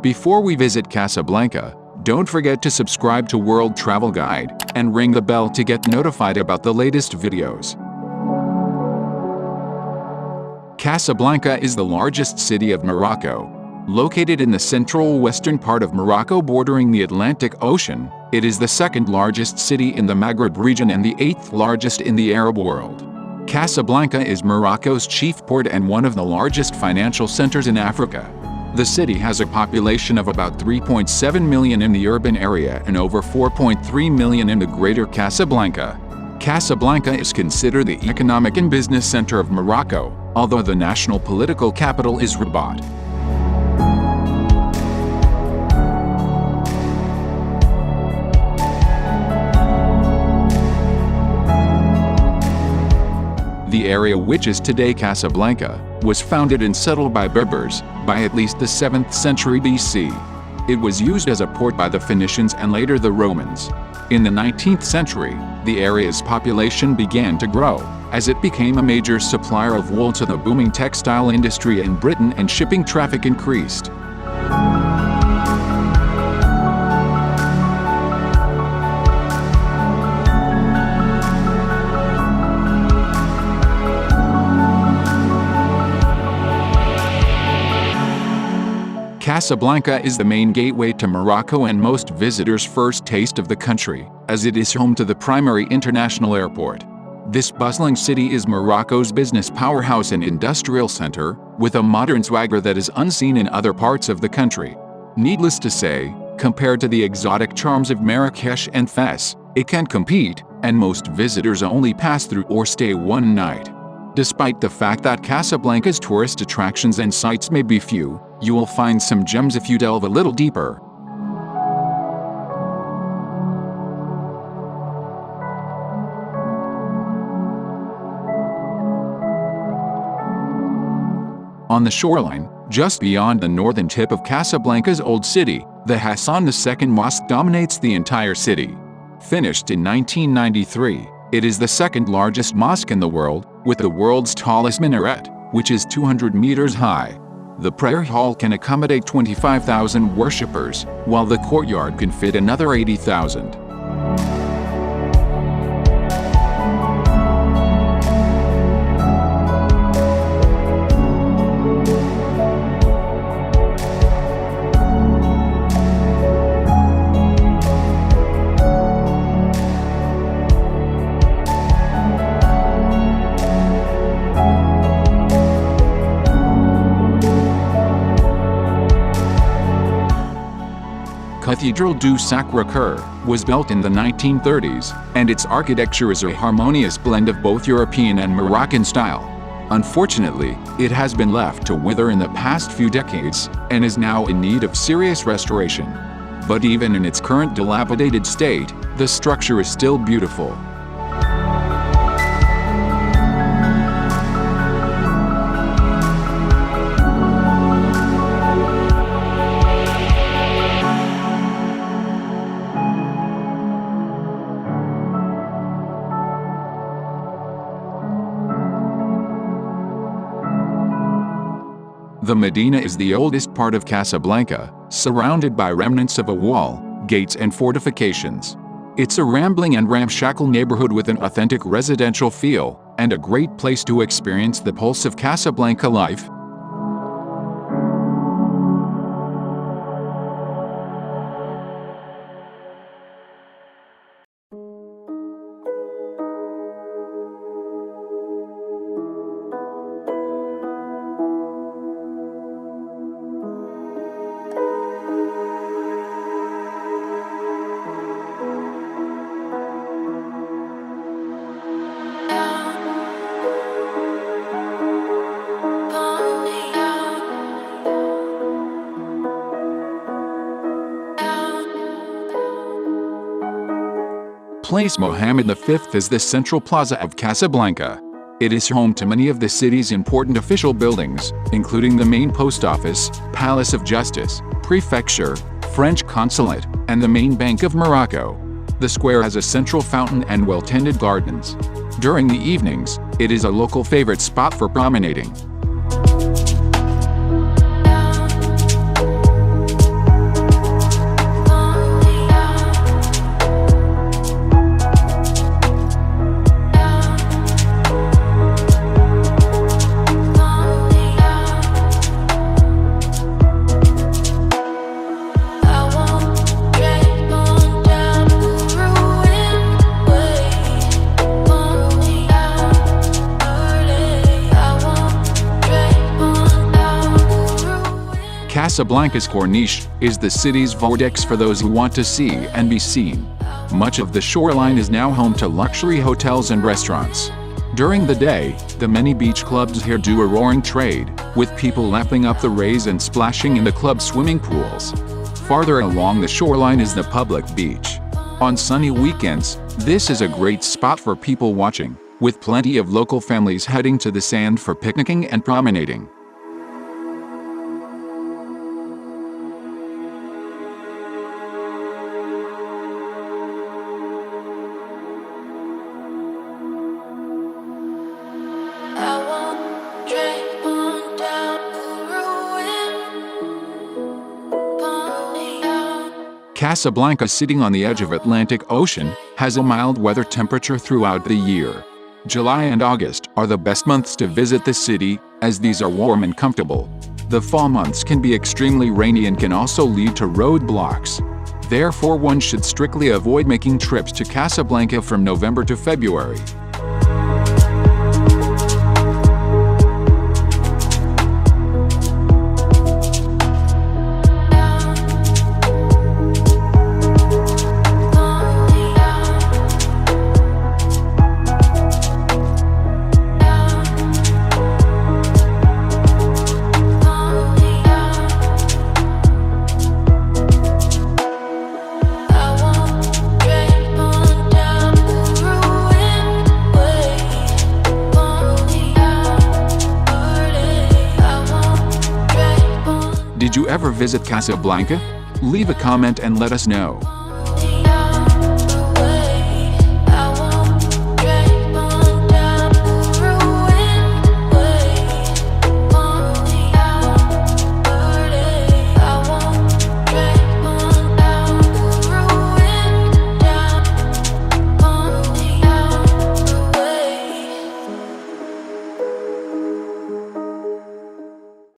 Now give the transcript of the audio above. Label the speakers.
Speaker 1: Before we visit Casablanca, don't forget to subscribe to World Travel Guide and ring the bell to get notified about the latest videos. Casablanca is the largest city of Morocco. Located in the central western part of Morocco bordering the Atlantic Ocean, it is the second largest city in the Maghreb region and the 8th largest in the Arab world. Casablanca is Morocco's chief port and one of the largest financial centers in Africa. The city has a population of about 3.7 million in the urban area and over 4.3 million in the greater Casablanca. Casablanca is considered the economic and business center of Morocco, although the national political capital is Rabat. The area which is today Casablanca was founded and settled by Berbers by at least the 7th century BC. It was used as a port by the Phoenicians and later the Romans. In the 19th century, the area's population began to grow as it became a major supplier of wool to the booming textile industry in Britain and shipping traffic increased. Casablanca is the main gateway to Morocco and most visitors' first taste of the country, as it is home to the primary international airport. This bustling city is Morocco's business powerhouse and industrial center, with a modern swagger that is unseen in other parts of the country. Needless to say, compared to the exotic charms of Marrakesh and Fes, it can compete, and most visitors only pass through or stay one night. Despite the fact that Casablanca's tourist attractions and sites may be few, you will find some gems if you delve a little deeper. On the shoreline, just beyond the northern tip of Casablanca's old city, the Hassan II Mosque dominates the entire city. Finished in 1993, it is the second largest mosque in the world, with the world's tallest minaret, which is 200 meters high. The prayer hall can accommodate 25,000 worshippers, while the courtyard can fit another 80,000. Cathedral du Sacre was built in the 1930s, and its architecture is a harmonious blend of both European and Moroccan style. Unfortunately, it has been left to wither in the past few decades, and is now in need of serious restoration. But even in its current dilapidated state, the structure is still beautiful. The Medina is the oldest part of Casablanca, surrounded by remnants of a wall, gates and fortifications. It's a rambling and ramshackle neighborhood with an authentic residential feel, and a great place to experience the pulse of Casablanca life. Place Mohammed V is the central plaza of Casablanca. It is home to many of the city's important official buildings, including the main post office, Palace of Justice, Prefecture, French Consulate, and the main Bank of Morocco. The square has a central fountain and well-tended gardens. During the evenings, it is a local favorite spot for promenading. Casablanca's Corniche is the city's vortex for those who want to see and be seen. Much of the shoreline is now home to luxury hotels and restaurants. During the day, the many beach clubs here do a roaring trade, with people lapping up the rays and splashing in the club swimming pools. Farther along the shoreline is the public beach. On sunny weekends, this is a great spot for people watching, with plenty of local families heading to the sand for picnicking and promenading. Casablanca, sitting on the edge of Atlantic Ocean, has a mild weather temperature throughout the year. July and August are the best months to visit the city, as these are warm and comfortable. The fall months can be extremely rainy and can also lead to roadblocks. Therefore, one should strictly avoid making trips to Casablanca from November to February. Did you ever visit Casablanca? Leave a comment and let us know.